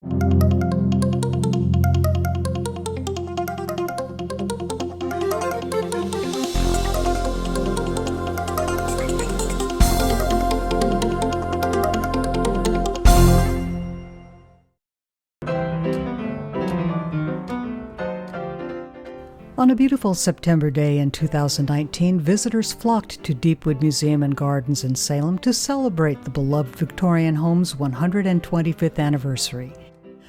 On a beautiful September day in 2019, visitors flocked to Deepwood Museum and Gardens in Salem to celebrate the beloved Victorian home's 125th anniversary.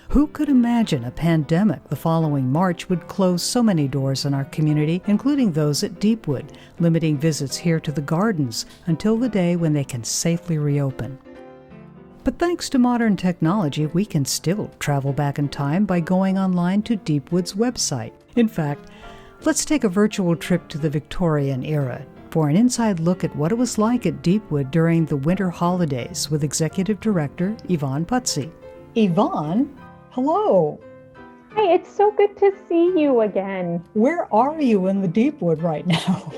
Who could imagine a pandemic the following March would close so many doors in our community, including those at Deepwood, limiting visits here to the gardens until the day when they can safely reopen? But thanks to modern technology, we can still travel back in time by going online to Deepwood's website. In fact, let's take a virtual trip to the Victorian era for an inside look at what it was like at Deepwood during the winter holidays with Executive Director Yvonne Putze. Yvonne, hello. Hey, it's so good to see you again. Where are you in the Deepwood right now?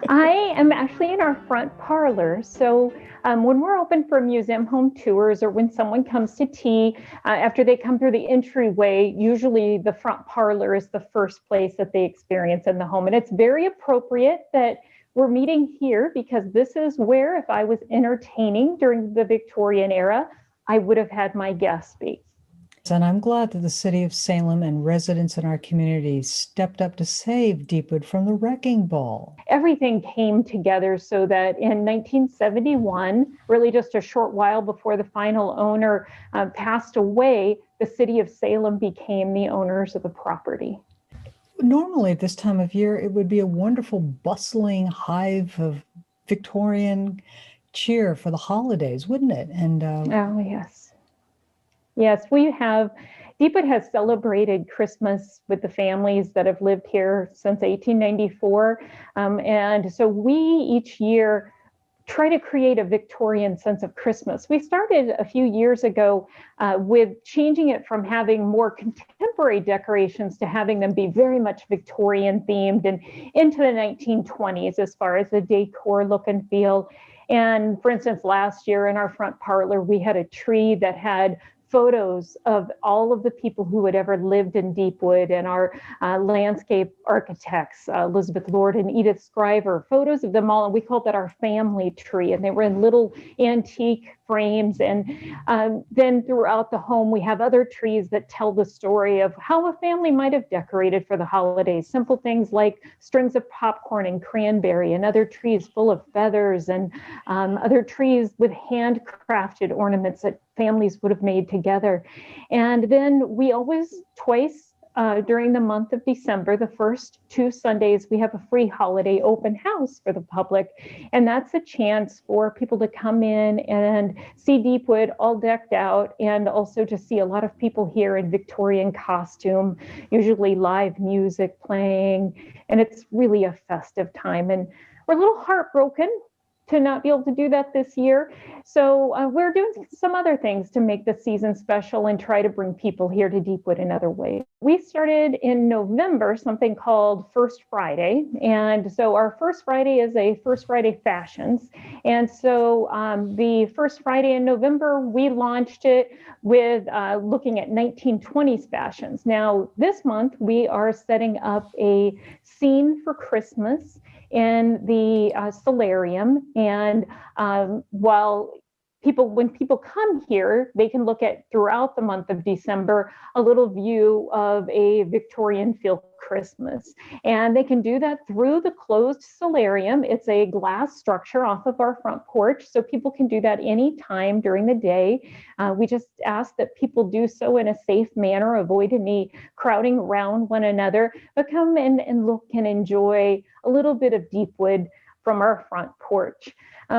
I am actually in our front parlor. So when we're open for museum home tours or when someone comes to tea, after they come through the entryway, usually the front parlor is the first place that they experience in the home. And it's very appropriate that we're meeting here because this is where, if I was entertaining during the Victorian era, I would have had my guests speak. And I'm glad that the city of Salem and residents in our community stepped up to save Deepwood from the wrecking ball. Everything came together so that in 1971, really just a short while before the final owner passed away, the city of Salem became the owners of the property. Normally at this time of year, it would be a wonderful bustling hive of Victorian cheer for the holidays, wouldn't it? And oh, yes. Yes, Deepwood has celebrated Christmas with the families that have lived here since 1894. And so we each year try to create a Victorian sense of Christmas. We started a few years ago with changing it from having more contemporary decorations to having them be very much Victorian themed and into the 1920s as far as the decor look and feel. And for instance, last year in our front parlor, we had a tree that had photos of all of the people who had ever lived in Deepwood and our landscape architects, Elizabeth Lord and Edith Scriver, photos of them all. And we called that our family tree. And they were in little antique frames. And then throughout the home, we have other trees that tell the story of how a family might have decorated for the holidays. Simple things like strings of popcorn and cranberry, and other trees full of feathers, and other trees with handcrafted ornaments that families would have made together. And then we always twice during the month of December, the first 2 Sundays, we have a free holiday open house for the public. And that's a chance for people to come in and see Deepwood all decked out, and also to see a lot of people here in Victorian costume, usually live music playing. And it's really a festive time. And we're a little heartbroken to not be able to do that this year. So we're doing some other things to make the season special and try to bring people here to Deepwood in other ways. We started in November something called First Friday. And so our First Friday is a First Friday Fashions. And so the first Friday in November, we launched it with looking at 1920s fashions. Now, this month, we are setting up a scene for Christmas in the solarium. And when people come here, they can look at throughout the month of December a little view of a Victorian feel Christmas. And they can do that through the closed solarium. It's a glass structure off of our front porch, so people can do that anytime during the day. We just ask that people do so in a safe manner, avoid any crowding around one another, but come in and look and enjoy a little bit of Deepwood from our front porch.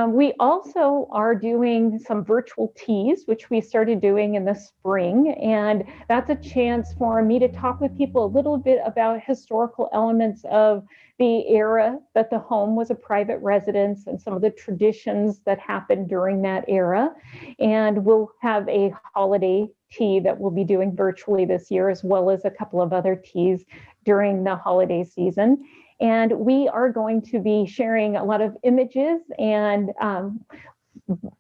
We also are doing some virtual teas, which we started doing in the spring. And that's a chance for me to talk with people a little bit about historical elements of the era that the home was a private residence and some of the traditions that happened during that era. And we'll have a holiday tea that we'll be doing virtually this year, as well as a couple of other teas during the holiday season. And we are going to be sharing a lot of images and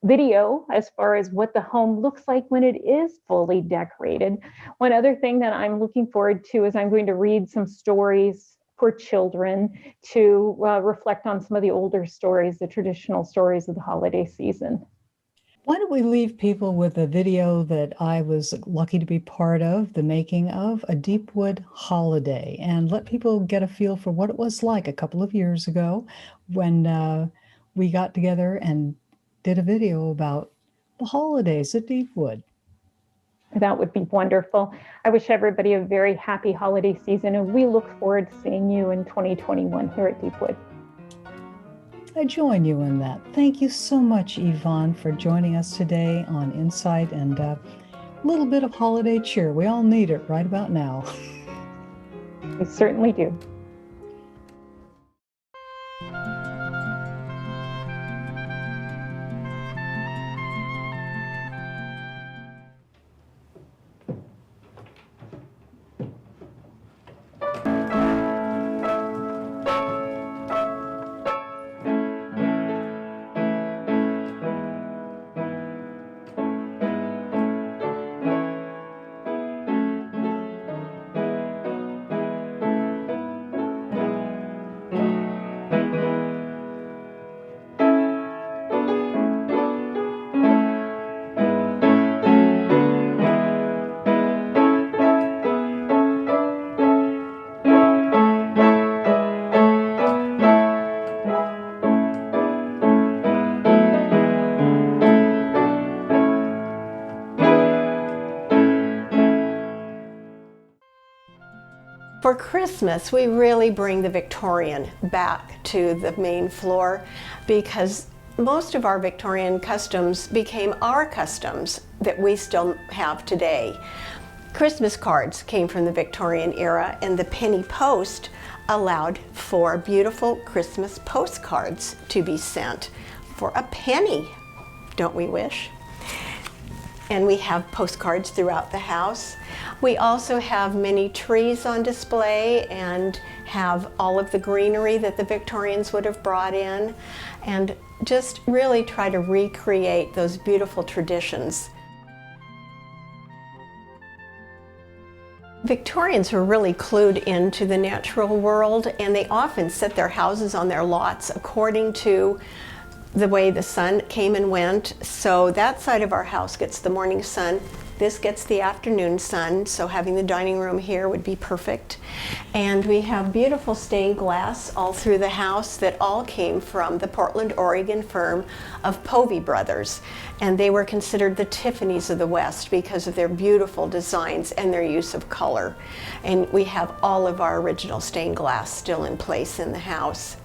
video as far as what the home looks like when it is fully decorated. One other thing that I'm looking forward to is I'm going to read some stories for children to reflect on some of the older stories, the traditional stories of the holiday season. Why don't we leave people with a video that I was lucky to be part of, the making of a Deepwood Holiday, and let people get a feel for what it was like a couple of years ago when we got together and did a video about the holidays at Deepwood. That would be wonderful. I wish everybody a very happy holiday season, and we look forward to seeing you in 2021 here at Deepwood. I join you in that. Thank you so much, Yvonne, for joining us today on InSight and a little bit of holiday cheer. We all need it right about now. We certainly do. For Christmas, we really bring the Victorian back to the main floor because most of our Victorian customs became our customs that we still have today. Christmas cards came from the Victorian era, and the penny post allowed for beautiful Christmas postcards to be sent for a penny, don't we wish? And we have postcards throughout the house. We also have many trees on display and have all of the greenery that the Victorians would have brought in, and just really try to recreate those beautiful traditions. Victorians were really clued into the natural world, and they often set their houses on their lots according to the way the sun came and went. So that side of our house gets the morning sun, this gets the afternoon sun, so having the dining room here would be perfect. And we have beautiful stained glass all through the house that all came from the Portland, Oregon firm of Povey Brothers, and they were considered the Tiffany's of the West because of their beautiful designs and their use of color. And we have all of our original stained glass still in place in the house.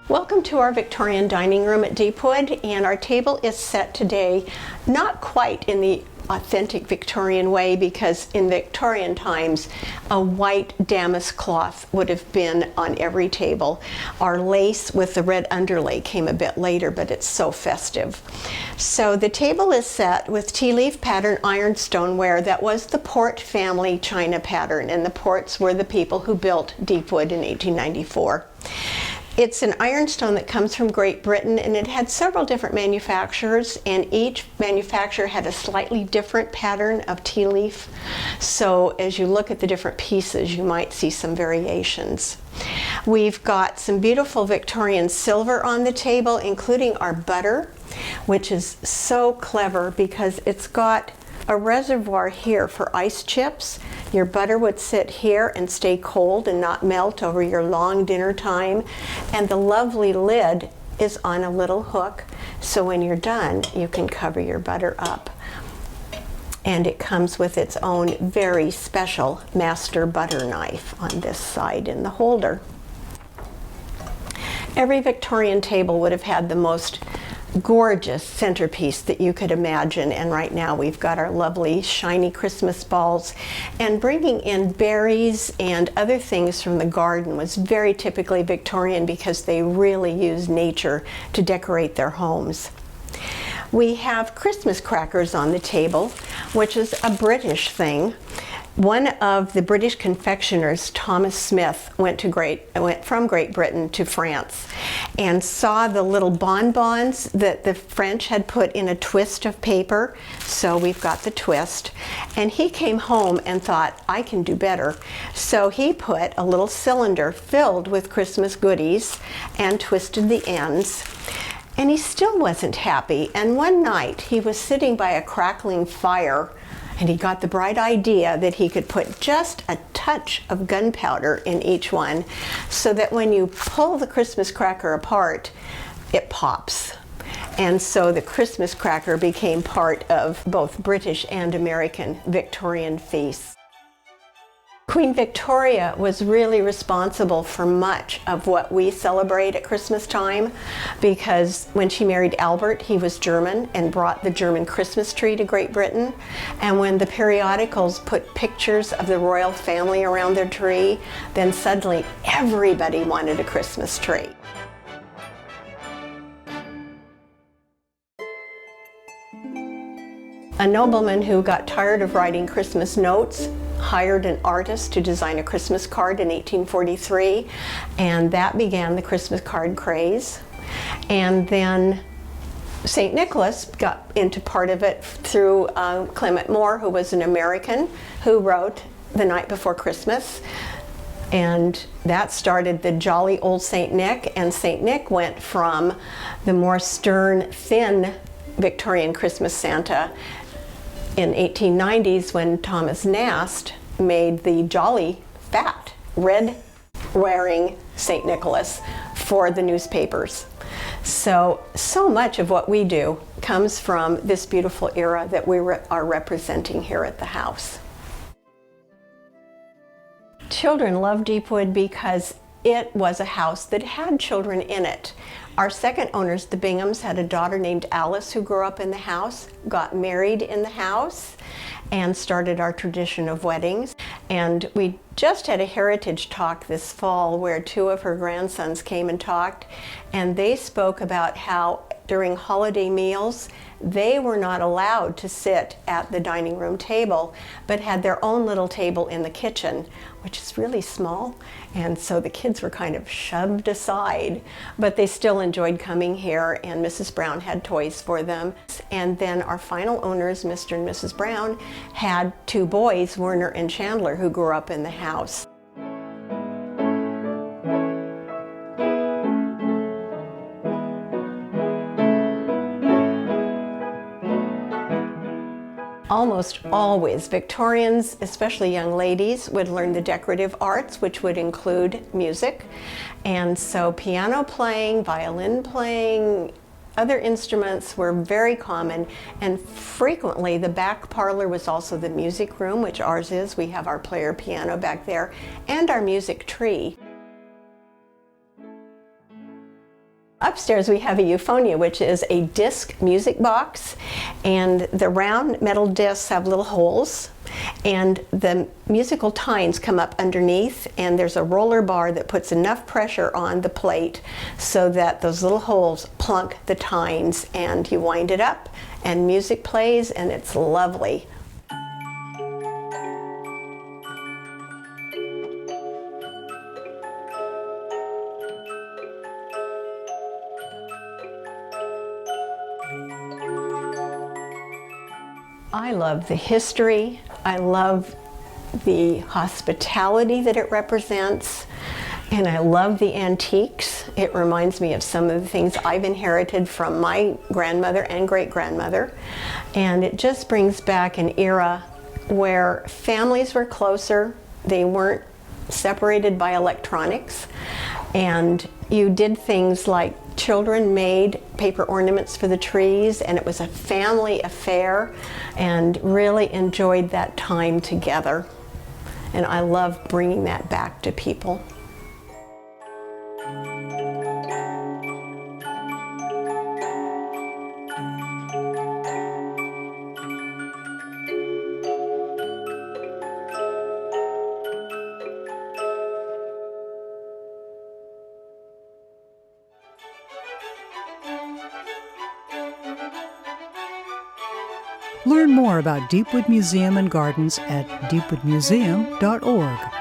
Welcome to our Victorian dining room at Deepwood, and our table is set today not quite in the authentic Victorian way, because in Victorian times a white damask cloth would have been on every table. Our lace with the red underlay came a bit later, but it's so festive. So the table is set with tea leaf pattern iron stoneware that was the Port family china pattern, and the Ports were the people who built Deepwood in 1894. It's an ironstone that comes from Great Britain, and it had several different manufacturers, and each manufacturer had a slightly different pattern of tea leaf. So as you look at the different pieces, you might see some variations. We've got some beautiful Victorian silver on the table, including our butter, which is so clever because it's got a reservoir here for ice chips. Your butter would sit here and stay cold and not melt over your long dinner time. And the lovely lid is on a little hook, so when you're done, you can cover your butter up. And it comes with its own very special master butter knife on this side in the holder. Every Victorian table would have had the most gorgeous centerpiece that you could imagine, and right now we've got our lovely shiny Christmas balls. And bringing in berries and other things from the garden was very typically Victorian because they really used nature to decorate their homes. We have Christmas crackers on the table, which is a British thing. One of the British confectioners, Thomas Smith, went from Great Britain to France and saw the little bonbons that the French had put in a twist of paper. So we've got the twist. And he came home and thought, I can do better. So he put a little cylinder filled with Christmas goodies and twisted the ends. And he still wasn't happy. And one night he was sitting by a crackling fire, and he got the bright idea that he could put just a touch of gunpowder in each one so that when you pull the Christmas cracker apart, it pops. And so the Christmas cracker became part of both British and American Victorian feasts. Queen Victoria was really responsible for much of what we celebrate at Christmas time, because when she married Albert, he was German and brought the German Christmas tree to Great Britain. And when the periodicals put pictures of the royal family around their tree, then suddenly everybody wanted a Christmas tree. A nobleman who got tired of writing Christmas notes hired an artist to design a Christmas card in 1843, and that began the Christmas card craze. And then St. Nicholas got into part of it through Clement Moore, who was an American who wrote The Night Before Christmas. And that started the jolly old St. Nick, and St. Nick went from the more stern, thin Victorian Christmas Santa in 1890s when Thomas Nast made the jolly, fat, red-wearing St. Nicholas for the newspapers. So much of what we do comes from this beautiful era that we are representing here at the house. Children love Deepwood because it was a house that had children in it. Our second owners, the Binghams, had a daughter named Alice who grew up in the house, got married in the house, and started our tradition of weddings. And we just had a heritage talk this fall where two of her grandsons came and talked, and they spoke about how during holiday meals they were not allowed to sit at the dining room table, but had their own little table in the kitchen, which is really small, and so the kids were kind of shoved aside, but they still enjoyed coming here, and Mrs. Brown had toys for them. And then our final owners, Mr. and Mrs. Brown, had two boys, Werner and Chandler, who grew up in the house. Almost always, Victorians, especially young ladies, would learn the decorative arts, which would include music. And so piano playing, violin playing, other instruments were very common, and frequently the back parlor was also the music room, which ours is. We have our player piano back there, and our music tree. Upstairs we have a euphonia, which is a disc music box, and the round metal discs have little holes, and the musical tines come up underneath, and there's a roller bar that puts enough pressure on the plate so that those little holes plunk the tines, and you wind it up and music plays, and it's lovely. I love the history, I love the hospitality that it represents, and I love the antiques. It reminds me of some of the things I've inherited from my grandmother and great-grandmother, and it just brings back an era where families were closer, they weren't separated by electronics, and you did things like children made paper ornaments for the trees, and it was a family affair, and really enjoyed that time together. And I love bringing that back to people. Learn more about Deepwood Museum and Gardens at deepwoodmuseum.org.